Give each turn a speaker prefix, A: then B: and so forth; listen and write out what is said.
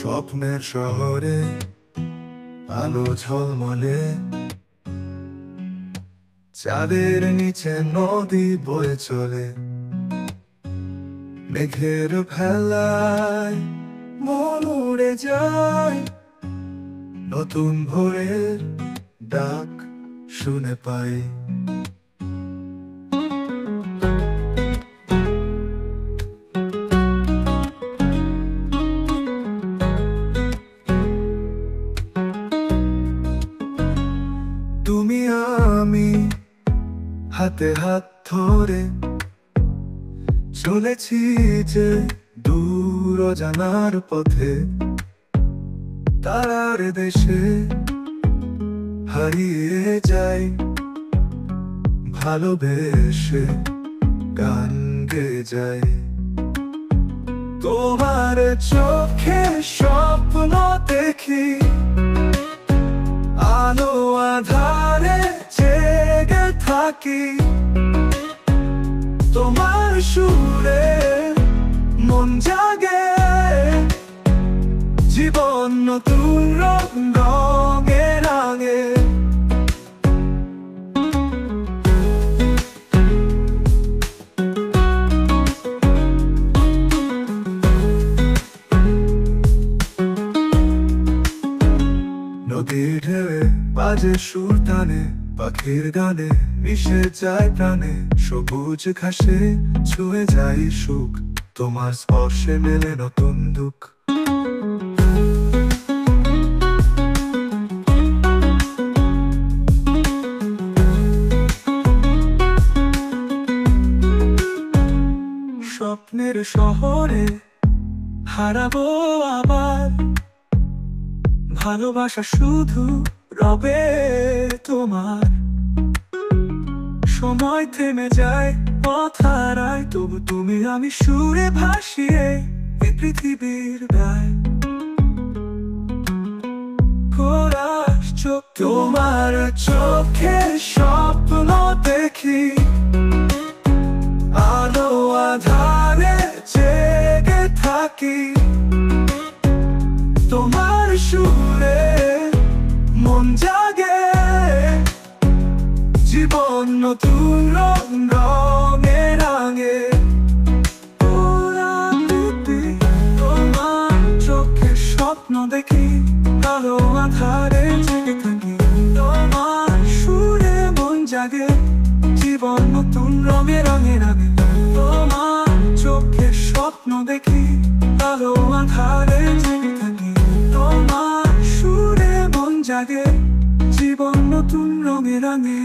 A: স্বপ্নের শহরে আলো ঝলমলে, চাঁদের নিচে নদী বয়ে চলে। মেঘের ভেলায় মন উড়ে যায়, নতুন ভোরের ডাক শুনে পাই। তুমি আমি হাতে হাত ধরে চলেছি যে দূর অজানার পথে, তারার দেশে হারিয়ে যাই, ভালোবেসে গান গেয়ে যাই। তোমার চোখে স্বপ্ন দেখি, আলো আধারে জেগে থাকি। তোমার সুরে মন জাগে, জীবন নতুন রঙে রাঙে। নদীর ঢেউয়ে বাজে সুর টানে, পাখির গানে মিশে যায় প্রাণে। সবুজ ঘাসে ছুঁয়ে যায় সুখ, তোমার স্পর্শে মেলে নতুন দুঃখ। স্বপ্নের শহরে হারাবো আবার, ভালোবাসা শুধু রবে তোমার। সময় থেমে যায়, পথ হারায়, তবু তুমি আমি সুরে ভাসিয়ে এই পৃথিবীর গায়। খোরাস চোখ, তোমার চোখে স্বপ্ন দেখি, আলো আধারে জেগে থাকি। তোমার সুরে মন জাগে, জীবন নতুন রঙে রাঙে। তোমার চোখে স্বপ্ন দেখি, আলো আধারে জেগে থাকি। তোমার সুরে মন জাগে, জীবন নতুন রঙে রাঙে। তোমার চোখে স্বপ্ন দেখি, আলো আধারে জেগে থাকি। তোমার সুরে মন জাগে, জীবন নতুন রঙে রাঙে।